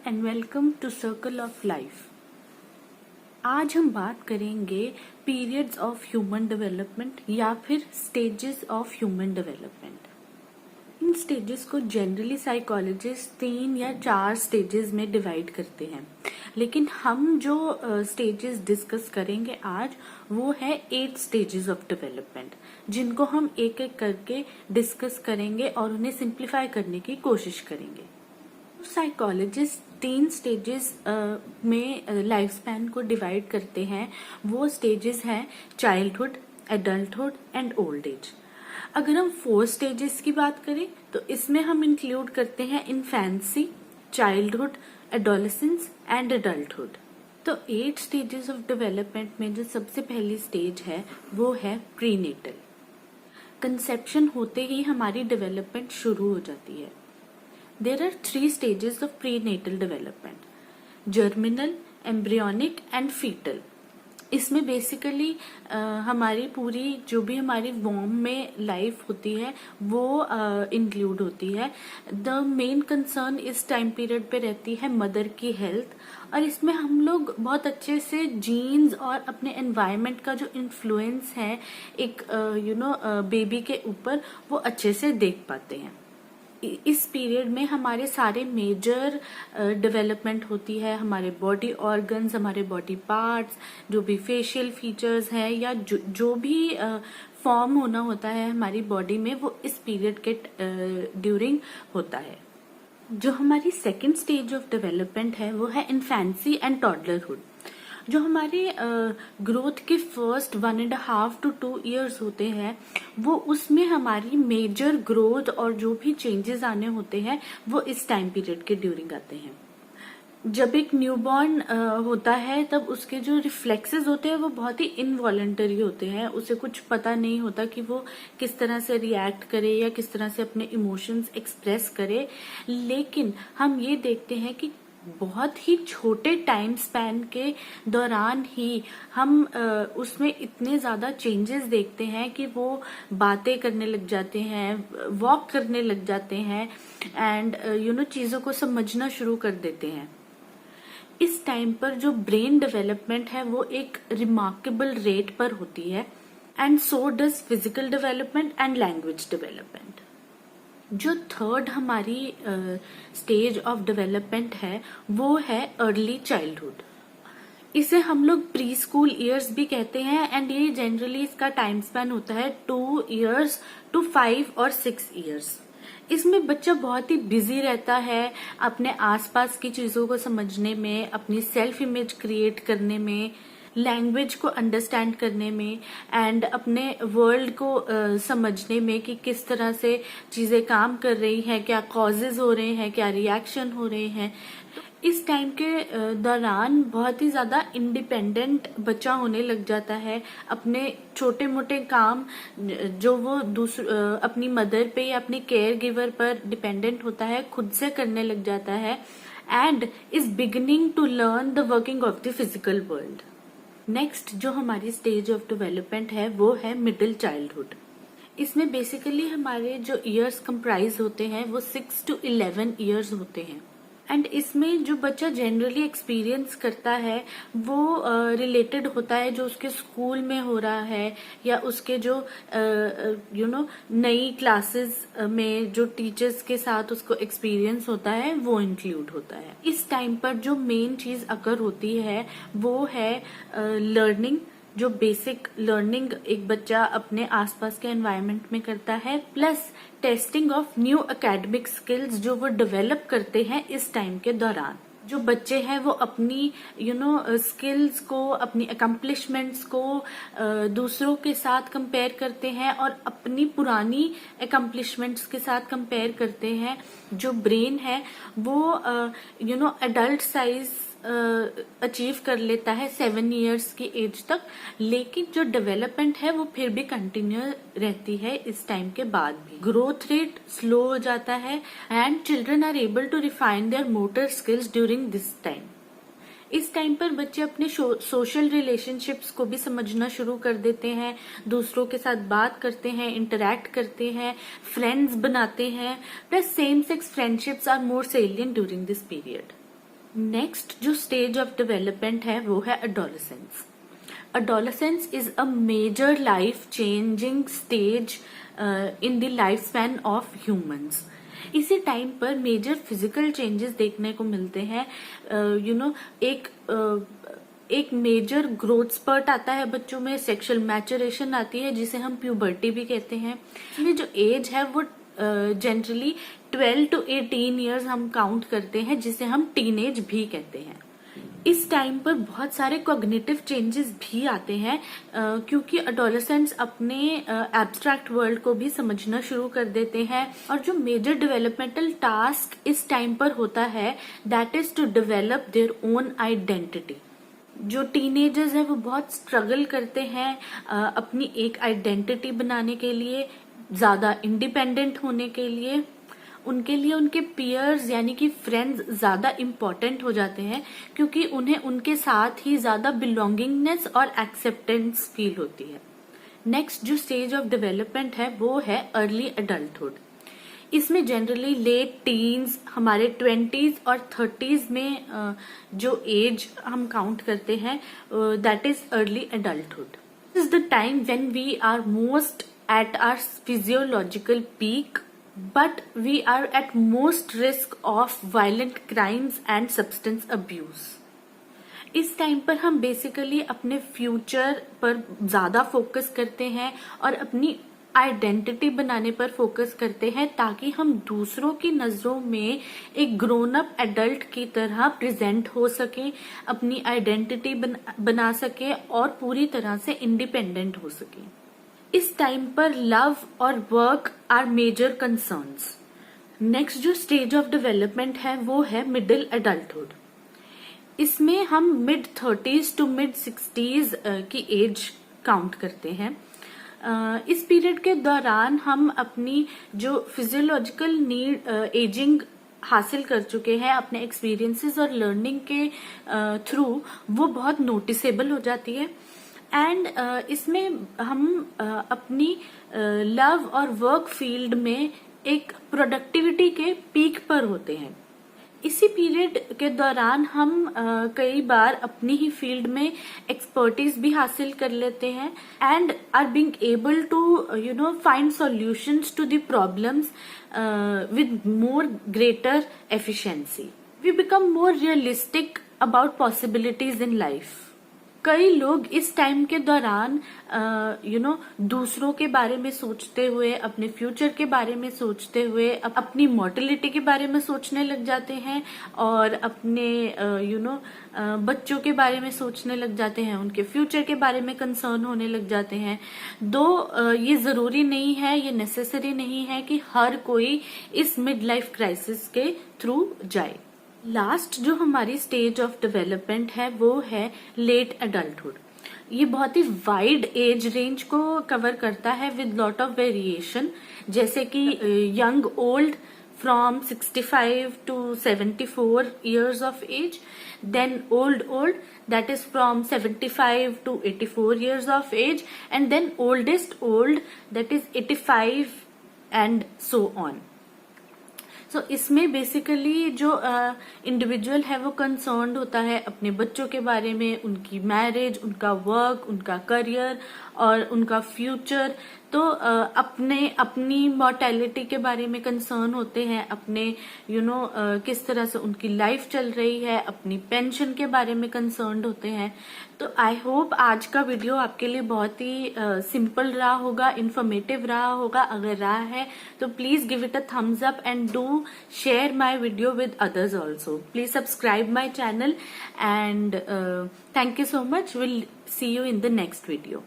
and welcome to Circle of Life। आज हम बात करेंगे पीरियड्स ऑफ ह्यूमन डेवलपमेंट या फिर stages of human development. In stages को जनरली साइकोलॉजिस्ट 3 या 4 स्टेजेस में डिवाइड करते हैं, लेकिन हम जो स्टेजेस डिस्कस करेंगे आज वो है 8 स्टेजेस ऑफ डेवलपमेंट, जिनको हम एक एक करके डिस्कस करेंगे और उन्हें सिंप्लीफाई करने की कोशिश करेंगे। साइकोलॉजिस्ट 3 स्टेजेस में लाइफ स्पैन को डिवाइड करते हैं। वो स्टेजेस हैं childhood, adulthood and old age. अगर हम 4 स्टेजेस की बात करें तो इसमें हम इंक्लूड करते हैं infancy, childhood, adolescence and adulthood. तो 8 स्टेजेस ऑफ डेवलपमेंट में जो सबसे पहली स्टेज है वो है प्रीनेटल। कंसेप्शन होते ही हमारी डेवलपमेंट शुरू हो जाती है। There are 3 stages of prenatal development: germinal, embryonic and fetal। इसमें बेसिकली हमारी पूरी जो भी हमारी वॉर्म में लाइफ होती है वो इंक्लूड होती है। द मेन कंसर्न इस टाइम पीरियड पे रहती है मदर की हेल्थ, और इसमें हम लोग बहुत अच्छे से जीन्स और अपने एनवायरनमेंट का जो इन्फ्लुएंस है एक बेबी के ऊपर वो अच्छे से देख पाते हैं। इस पीरियड में हमारे सारे मेजर डेवलपमेंट होती है। हमारे बॉडी ऑर्गन्स, हमारे बॉडी पार्ट्स, जो भी फेशियल फीचर्स हैं या जो भी फॉर्म होना होता है हमारी बॉडी में, वो इस पीरियड के ड्यूरिंग होता है। जो हमारी सेकेंड स्टेज ऑफ डेवलपमेंट है वो है इन्फेंसी एंड टॉडलरहुड। जो हमारे ग्रोथ के फर्स्ट 1.5 to 2 years होते हैं वो उसमें हमारी मेजर ग्रोथ और जो भी चेंजेस आने होते हैं वो इस टाइम पीरियड के ड्यूरिंग आते हैं। जब एक न्यूबॉर्न होता है तब उसके जो रिफ्लेक्सेस होते हैं वो बहुत ही इनवॉलंटरी होते हैं। उसे कुछ पता नहीं होता कि वो किस तरह से रिएक्ट करे या किस तरह से अपने इमोशंस एक्सप्रेस करे, लेकिन हम ये देखते हैं कि बहुत ही छोटे टाइम स्पैन के दौरान ही हम उसमें इतने ज्यादा चेंजेस देखते हैं कि वो बातें करने लग जाते हैं, वॉक करने लग जाते हैं एंड चीजों को समझना शुरू कर देते हैं। इस टाइम पर जो ब्रेन डेवलपमेंट है वो एक रिमार्केबल रेट पर होती है, and so does physical development and language development. जो थर्ड हमारी स्टेज ऑफ डेवलपमेंट है वो है अर्ली चाइल्डहुड। इसे हम लोग प्री स्कूल ईयर्स भी कहते हैं, एंड ये जनरली इसका टाइम स्पैन होता है 2 years to 5 or 6 years। इसमें बच्चा बहुत ही बिजी रहता है अपने आसपास की चीजों को समझने में, अपनी सेल्फ इमेज क्रिएट करने में, लैंग्वेज को अंडरस्टैंड करने में एंड अपने वर्ल्ड को समझने में कि किस तरह से चीजें काम कर रही हैं, क्या कॉजेज हो रहे हैं, क्या रिएक्शन हो रहे हैं। इस टाइम के दौरान बहुत ही ज्यादा इंडिपेंडेंट बच्चा होने लग जाता है। अपने छोटे मोटे काम जो वो अपनी मदर पे या अपनी केयर गिवर पर डिपेंडेंट होता है खुद से करने लग जाता है, and is beginning to learn the working of the physical world. Next जो हमारी स्टेज ऑफ डेवलपमेंट है वो है मिडिल चाइल्डहुड। इसमें बेसिकली हमारे जो ईयर्स कंप्राइज होते हैं वो 6 to 11 years होते हैं, एंड इसमें जो बच्चा जनरली एक्सपीरियंस करता है वो रिलेटेड होता है जो उसके स्कूल में हो रहा है या उसके जो नई क्लासेस में जो टीचर्स के साथ उसको एक्सपीरियंस होता है वो इंक्लूड होता है। इस टाइम पर जो मेन चीज अकर होती है वो है लर्निंग। जो बेसिक लर्निंग एक बच्चा अपने आसपास के एनवायरनमेंट में करता है, plus testing of new academic skills जो वो डेवलप करते हैं इस टाइम के दौरान। जो बच्चे हैं वो अपनी स्किल्स को, अपनी अकम्पलिशमेंट्स को दूसरों के साथ कंपेयर करते हैं और अपनी पुरानी अकम्पलिशमेंट्स के साथ कंपेयर करते हैं। जो ब्रेन है वो एडल्ट साइज अचीव कर लेता है 7 years की एज तक, लेकिन जो डेवलपमेंट है वो फिर भी कंटिन्यू रहती है इस टाइम के बाद भी। ग्रोथ रेट स्लो हो जाता है and children are able to refine their motor skills during this time. इस टाइम पर बच्चे अपने सोशल रिलेशनशिप्स को भी समझना शुरू कर देते हैं, दूसरों के साथ बात करते हैं, इंटरैक्ट करते हैं, फ्रेंड्स बनाते हैं, plus same sex friendships are more salient during this period. Next जो स्टेज ऑफ डेवलपमेंट है वो है adolescence. Adolescence is a major life changing stage in the lifespan of humans. इसी टाइम पर मेजर फिजिकल चेंजेस देखने को मिलते हैं. एक मेजर ग्रोथ स्पर्ट आता है बच्चों में, सेक्सुअल मैचुरेशन आती है जिसे हम प्यूबर्टी भी कहते हैं. इसमें जो एज है वो जनरली 12 to 18 ईयर्स हम काउंट करते हैं, जिसे हम टीनेज भी कहते हैं. इस टाइम पर बहुत सारे कॉग्निटिव चेंजेस भी आते हैं क्योंकि अडोलेसेंट्स अपने एब्स्ट्रैक्ट वर्ल्ड को भी समझना शुरू कर देते हैं. और जो मेजर डेवलपमेंटल टास्क इस टाइम पर होता है that is to develop their own identity. जो टीनेजर्स है वो बहुत स्ट्रगल करते हैं अपनी एक आइडेंटिटी बनाने के लिए, ज्यादा इंडिपेंडेंट होने के लिए. उनके लिए उनके पीयर्स यानी कि फ्रेंड्स ज्यादा इम्पोर्टेंट हो जाते हैं क्योंकि उन्हें उनके साथ ही ज्यादा बिलोंगिंगनेस और एक्सेप्टेंस फील होती है. नेक्स्ट जो स्टेज ऑफ डेवलपमेंट है वो है अर्ली अडल्टहुड. इसमें जनरली लेट टीन्स, हमारे 20s और 30s में जो एज हम काउंट करते हैं that is early adulthood. This is the time when we are most at our physiological peak, but we are at most risk of violent crimes and substance abuse. इस time पर हम basically अपने future पर ज्यादा focus करते हैं और अपनी आइडेंटिटी बनाने पर फोकस करते हैं ताकि हम दूसरों की नजरों में एक ग्रोन अप एडल्ट की तरह प्रेजेंट हो सके, अपनी आइडेंटिटी बना सके और पूरी तरह से इंडिपेंडेंट हो सके. इस टाइम पर लव और work are major concerns. Next जो स्टेज ऑफ डेवलपमेंट है वो है मिडिल अडल्टहुड. इसमें हम mid 30s to mid 60s की एज काउंट करते हैं. इस पीरियड के दौरान हम अपनी जो फिजियोलॉजिकल नीड एजिंग हासिल कर चुके हैं अपने एक्सपीरियंसेस और लर्निंग के थ्रू, वो बहुत नोटिसेबल हो जाती है. एंड इसमें हम अपनी लव और वर्क फील्ड में एक प्रोडक्टिविटी के पीक पर होते हैं. इसी पीरियड के दौरान हम कई बार अपनी ही फील्ड में एक्सपर्टीज भी हासिल कर लेते हैं and are being able to find solutions to the problems with more greater efficiency. We become more realistic about possibilities in life. कई लोग इस टाइम के दौरान दूसरों के बारे में सोचते हुए, अपने फ्यूचर के बारे में सोचते हुए, अपनी मॉर्टेलिटी के बारे में सोचने लग जाते हैं और अपने बच्चों के बारे में सोचने लग जाते हैं, उनके फ्यूचर के बारे में कंसर्न होने लग जाते हैं. दो ये जरूरी नहीं है, ये नेसेसरी नहीं है कि हर कोई इस मिड लाइफ क्राइसिस के थ्रू जाए. लास्ट जो हमारी स्टेज ऑफ डेवलपमेंट है वो है लेट अडल्टहुड. ये बहुत ही वाइड एज रेंज को कवर करता है विद लॉट ऑफ वेरिएशन, जैसे कि young old from 65 to 74 years of age, then old that is from 75 to 84 years of age, and then oldest old that is 85 and so on. सो इसमें basically जो individual है वो concerned होता है अपने बच्चों के बारे में, उनकी मैरिज, उनका वर्क, उनका करियर और उनका फ्यूचर. तो अपनी मॉर्टेलिटी के बारे में कंसर्न होते हैं, अपने किस तरह से उनकी लाइफ चल रही है, अपनी पेंशन के बारे में कंसर्न्ड होते हैं. तो आई होप आज का वीडियो आपके लिए बहुत ही सिंपल रहा होगा, इंफॉर्मेटिव रहा होगा. अगर रहा है तो please give it a thumbs up and do share my video with others also. Please subscribe my channel and thank you so much. We'll see you in the next video.